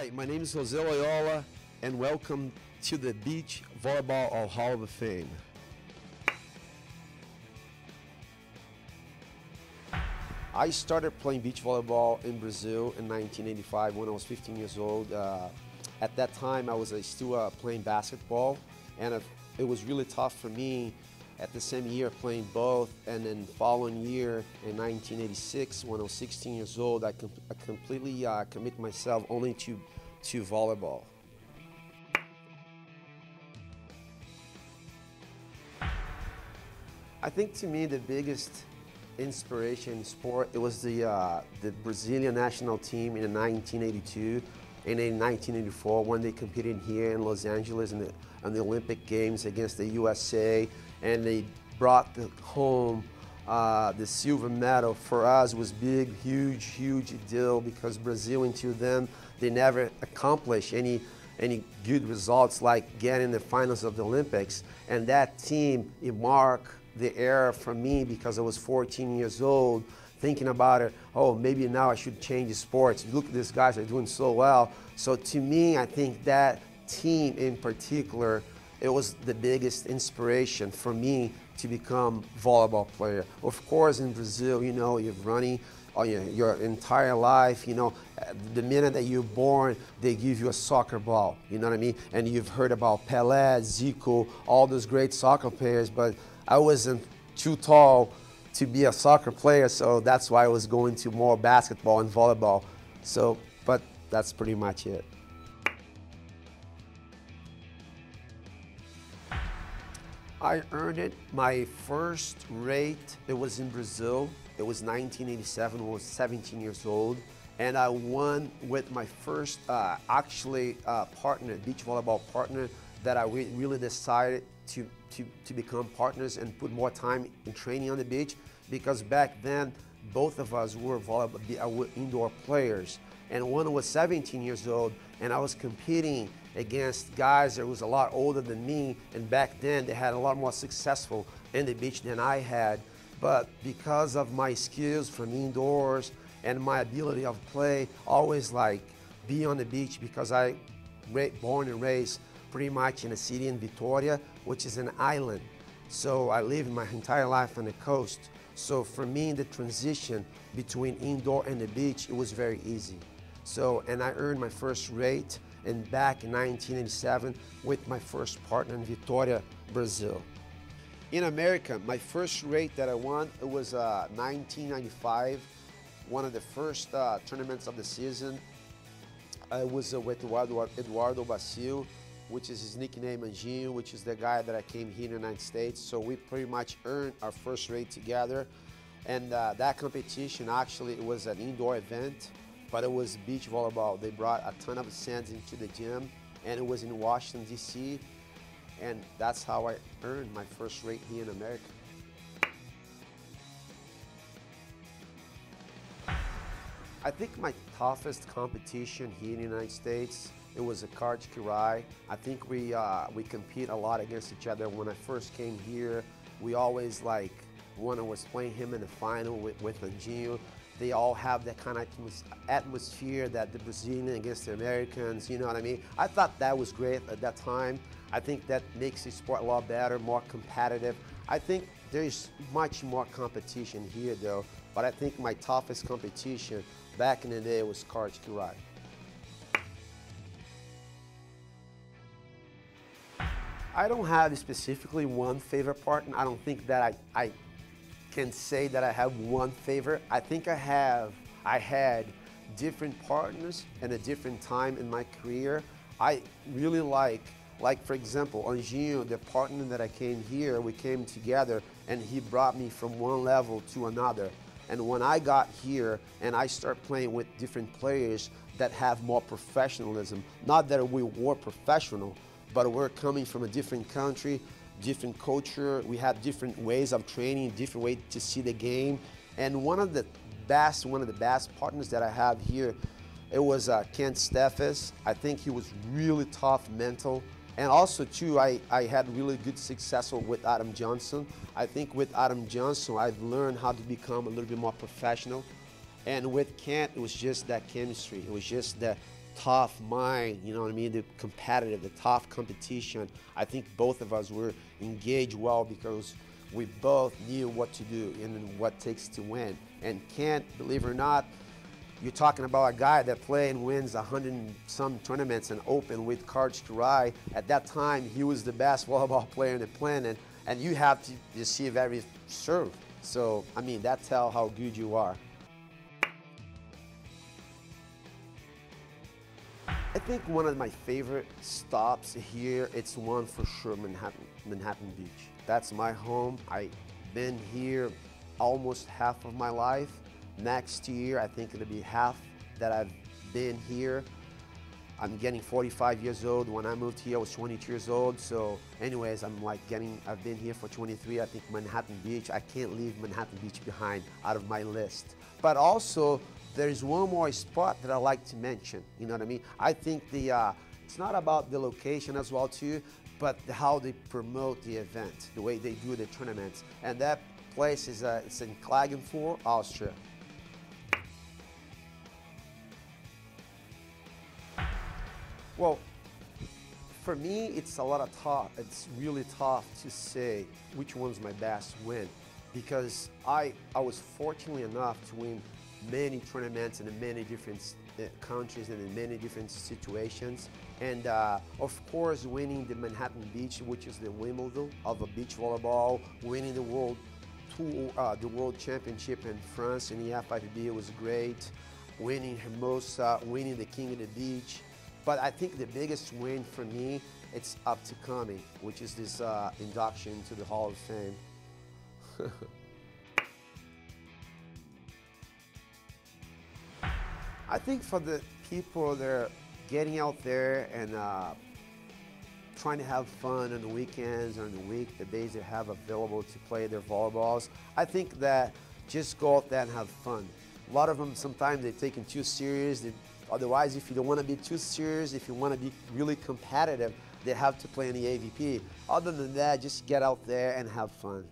Hi, my name is Loiola, and welcome to the Beach Volleyball Hall of Fame. I started playing beach volleyball in Brazil in 1985 when I was 15 years old. At that time, I was still playing basketball, and it was really tough for me at the same year playing both. And then following year in 1986, when I was 16 years old, I completely committed myself only to volleyball. I think to me the biggest inspiration in sport, it was the Brazilian national team in 1982 and in 1984 when they competed here in Los Angeles in the Olympic Games against the USA, and they brought home the silver medal. For us, was big, huge deal, because Brazil until then they never accomplished any good results like getting the finals of the Olympics, and that team, it marked the era for me because I was 14 years old, thinking about it, oh, maybe now I should change sports. Look at these guys, they're doing so well. So to me, I think that team in particular, it was the biggest inspiration for me to become a volleyball player. Of course, in Brazil, you know, you're running your entire life, you know, the minute that you're born, they give you a soccer ball, you know what I mean? And you've heard about Pelé, Zico, all those great soccer players, but I wasn't too tall to be a soccer player, so that's why I was going to more basketball and volleyball. So, but that's pretty much it. I earned it. My first rate, it was in Brazil. It was 1987, I was 17 years old. And I won with my first, partner, beach volleyball partner, that I really decided to become partners and put more time in training on the beach, because back then, both of us were indoor players. And one was 17 years old, and I was competing against guys that was a lot older than me, and back then they had a lot more successful in the beach than I had. But because of my skills from indoors and my ability of play, always like be on the beach, because I born and raised pretty much in a city in Vitória, which is an island. So I lived my entire life on the coast. So for me, the transition between indoor and the beach, it was very easy. So, and I earned my first rate back in 1987 with my first partner in Vitória, Brazil. In America, my first rate that I won, it was 1995, one of the first tournaments of the season. I was with Eduardo Bacio, which is his nickname Anjinho, which is the guy that I came here in the United States. So we pretty much earned our first rate together. And that competition, actually, it was an indoor event, but it was beach volleyball. They brought a ton of sands into the gym, and it was in Washington, D.C., and that's how I earned my first rate here in America. I think my toughest competition here in the United States, it was a Kart Kirai. I think we compete a lot against each other. When I first came here, we always when I was playing him in the final with Anjinho, they all have that kind of atmosphere that the Brazilian against the Americans, you know what I mean? I thought that was great at that time. I think that makes the sport a lot better, more competitive. I think there's much more competition here though, but I think my toughest competition back in the day was Kart Kirai. I don't have specifically one favorite partner. I don't think that I can say that I have one favorite. I think I had different partners at a different time in my career. I really like for example, Anjinho, the partner that I came here, we came together and he brought me from one level to another. And when I got here and I start playing with different players that have more professionalism, not that we were professional, but we're coming from a different country, different culture, we have different ways of training, different way to see the game. And one of the best partners that I have here, it was Kent Steffes. I think he was really tough mental. And also too, I had really good success with Adam Johnson. I think with Adam Johnson, I've learned how to become a little bit more professional. And with Kent, it was just that chemistry. It was just that tough mind, you know what I mean, the competitive, the tough competition. I think both of us were engaged well because we both knew what to do and what it takes to win. And Kent, believe it or not, you're talking about a guy that plays and wins 100 and some tournaments and open with Cards Kurai. At that time, he was the best volleyball player in the planet, and you have to receive every serve. So, I mean, that tells how good you are. I think one of my favorite stops here, it's one for sure, Manhattan Beach. That's my home. I've been here almost half of my life. Next year, I think it'll be half that I've been here. I'm getting 45 years old. When I moved here, I was 22 years old. So anyways, I've been here for 23. I think Manhattan Beach, I can't leave Manhattan Beach behind out of my list. But also, there's one more spot that I like to mention, you know what I mean? I think it's not about the location as well too, but how they promote the event, the way they do the tournaments. And that place is it's in Klagenfurt, Austria. Well, for me, it's a lot of tough. It's really tough to say which one's my best win, because I was fortunate enough to win many tournaments in many different countries and in many different situations. And of course, winning the Manhattan Beach, which is the Wimbledon of a beach volleyball, winning the World Championship in France in the F5B was great. Winning Hermosa, winning the King of the Beach. But I think the biggest win for me, it's up to coming, which is this induction to the Hall of Fame. I think for the people that are getting out there and trying to have fun on the weekends or in the week, the days they have available to play their volleyballs, I think that just go out there and have fun. A lot of them, sometimes they take it too serious. Otherwise, if you don't want to be too serious, if you want to be really competitive, they have to play in the AVP. Other than that, just get out there and have fun.